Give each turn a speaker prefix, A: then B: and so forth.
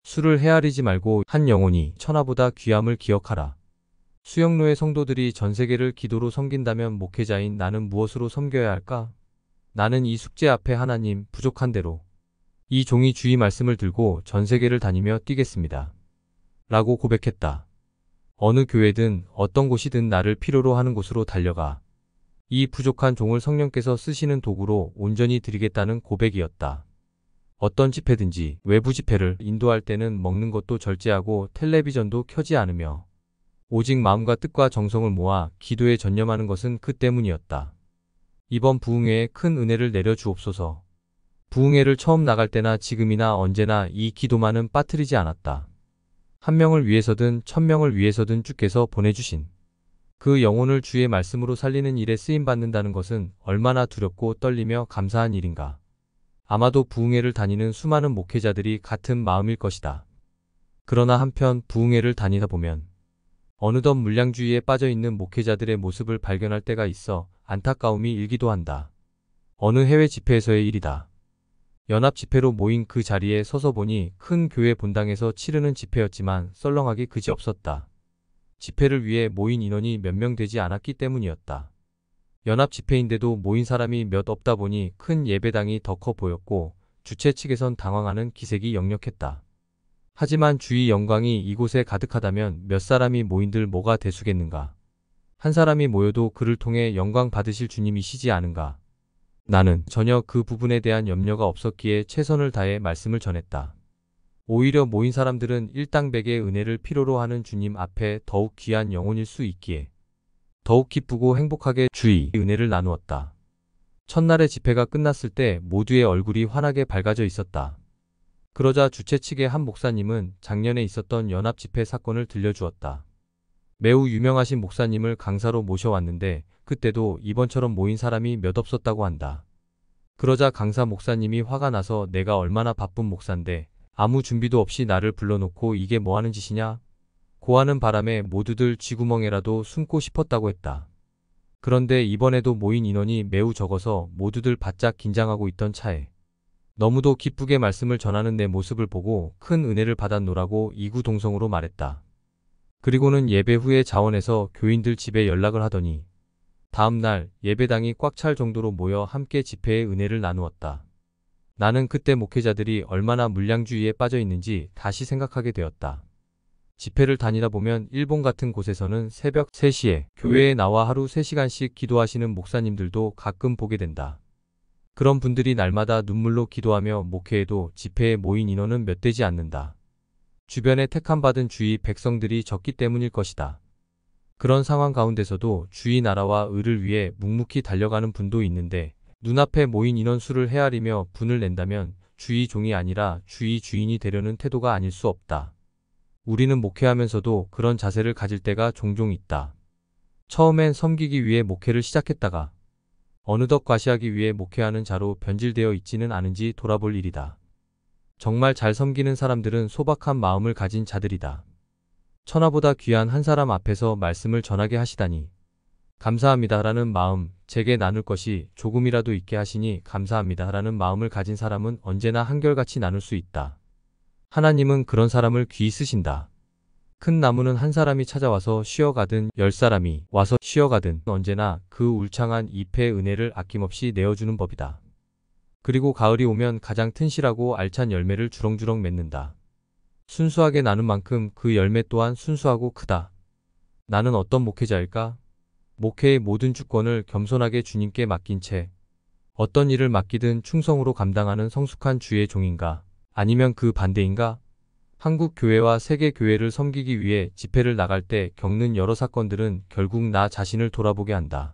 A: 수를 헤아리지 말고 한 영혼이 천하보다 귀함을 기억하라. 수영로의 성도들이 전 세계를 기도로 섬긴다면 목회자인 나는 무엇으로 섬겨야 할까? 나는 이 숙제 앞에 하나님 부족한 대로 이 종이 주의 말씀을 들고 전 세계를 다니며 뛰겠습니다. 라고 고백했다. 어느 교회든 어떤 곳이든 나를 필요로 하는 곳으로 달려가 이 부족한 종을 성령께서 쓰시는 도구로 온전히 드리겠다는 고백이었다. 어떤 집회든지 외부 집회를 인도할 때는 먹는 것도 절제하고 텔레비전도 켜지 않으며 오직 마음과 뜻과 정성을 모아 기도에 전념하는 것은 그 때문이었다. 이번 부흥회에 큰 은혜를 내려 주옵소서. 부흥회를 처음 나갈 때나 지금이나 언제나 이 기도만은 빠뜨리지 않았다. 한 명을 위해서든 1000명을 위해서든 주께서 보내주신 그 영혼을 주의 말씀으로 살리는 일에 쓰임받는다는 것은 얼마나 두렵고 떨리며 감사한 일인가. 아마도 부흥회를 다니는 수많은 목회자들이 같은 마음일 것이다. 그러나 한편 부흥회를 다니다 보면 어느덧 물량주의에 빠져있는 목회자들의 모습을 발견할 때가 있어 안타까움이 일기도 한다. 어느 해외 집회에서의 일이다. 연합 집회로 모인 그 자리에 서서 보니 큰 교회 본당에서 치르는 집회였지만 썰렁하기 그지없었다. 집회를 위해 모인 인원이 몇 명 되지 않았기 때문이었다. 연합 집회인데도 모인 사람이 몇 없다 보니 큰 예배당이 더 커 보였고 주최 측에선 당황하는 기색이 역력했다. 하지만 주의 영광이 이곳에 가득하다면 몇 사람이 모인들 뭐가 대수겠는가. 한 사람이 모여도 그를 통해 영광 받으실 주님이시지 않은가. 나는 전혀 그 부분에 대한 염려가 없었기에 최선을 다해 말씀을 전했다. 오히려 모인 사람들은 일당백의 은혜를 필요로 하는 주님 앞에 더욱 귀한 영혼일 수 있기에 더욱 기쁘고 행복하게 주의 은혜를 나누었다. 첫날의 집회가 끝났을 때 모두의 얼굴이 환하게 밝아져 있었다. 그러자 주최 측의 한 목사님은 작년에 있었던 연합 집회 사건을 들려주었다. 매우 유명하신 목사님을 강사로 모셔왔는데 그때도 이번처럼 모인 사람이 몇 없었다고 한다. 그러자 강사 목사님이 화가 나서 내가 얼마나 바쁜 목사인데 아무 준비도 없이 나를 불러놓고 이게 뭐하는 짓이냐? 고하는 바람에 모두들 쥐구멍에라도 숨고 싶었다고 했다. 그런데 이번에도 모인 인원이 매우 적어서 모두들 바짝 긴장하고 있던 차에 너무도 기쁘게 말씀을 전하는 내 모습을 보고 큰 은혜를 받았노라고 이구동성으로 말했다. 그리고는 예배 후에 자원에서 교인들 집에 연락을 하더니 다음날 예배당이 꽉 찰 정도로 모여 함께 집회의 은혜를 나누었다. 나는 그때 목회자들이 얼마나 물량주의에 빠져 있는지 다시 생각하게 되었다. 집회를 다니다 보면 일본 같은 곳에서는 새벽 3시에 교회에 나와 하루 3시간씩 기도하시는 목사님들도 가끔 보게 된다. 그런 분들이 날마다 눈물로 기도하며 목회에도 집회에 모인 인원은 몇 되지 않는다. 주변에 택함받은 주의 백성들이 적기 때문일 것이다. 그런 상황 가운데서도 주의 나라와 의를 위해 묵묵히 달려가는 분도 있는데 눈앞에 모인 인원 수를 헤아리며 분을 낸다면 주의 종이 아니라 주의 주인이 되려는 태도가 아닐 수 없다. 우리는 목회하면서도 그런 자세를 가질 때가 종종 있다. 처음엔 섬기기 위해 목회를 시작했다가 어느덧 과시하기 위해 목회하는 자로 변질되어 있지는 않은지 돌아볼 일이다. 정말 잘 섬기는 사람들은 소박한 마음을 가진 자들이다. 천하보다 귀한 한 사람 앞에서 말씀을 전하게 하시다니 감사합니다라는 마음, 제게 나눌 것이 조금이라도 있게 하시니 감사합니다라는 마음을 가진 사람은 언제나 한결같이 나눌 수 있다. 하나님은 그런 사람을 귀히 쓰신다. 큰 나무는 한 사람이 찾아와서 쉬어가든 10사람이 와서 쉬어가든 언제나 그 울창한 잎의 은혜를 아낌없이 내어주는 법이다. 그리고 가을이 오면 가장 튼실하고 알찬 열매를 주렁주렁 맺는다. 순수하게 나눈 만큼 그 열매 또한 순수하고 크다. 나는 어떤 목회자일까? 목회의 모든 주권을 겸손하게 주님께 맡긴 채 어떤 일을 맡기든 충성으로 감당하는 성숙한 주의 종인가? 아니면 그 반대인가? 한국 교회와 세계 교회를 섬기기 위해 집회를 나갈 때 겪는 여러 사건들은 결국 나 자신을 돌아보게 한다.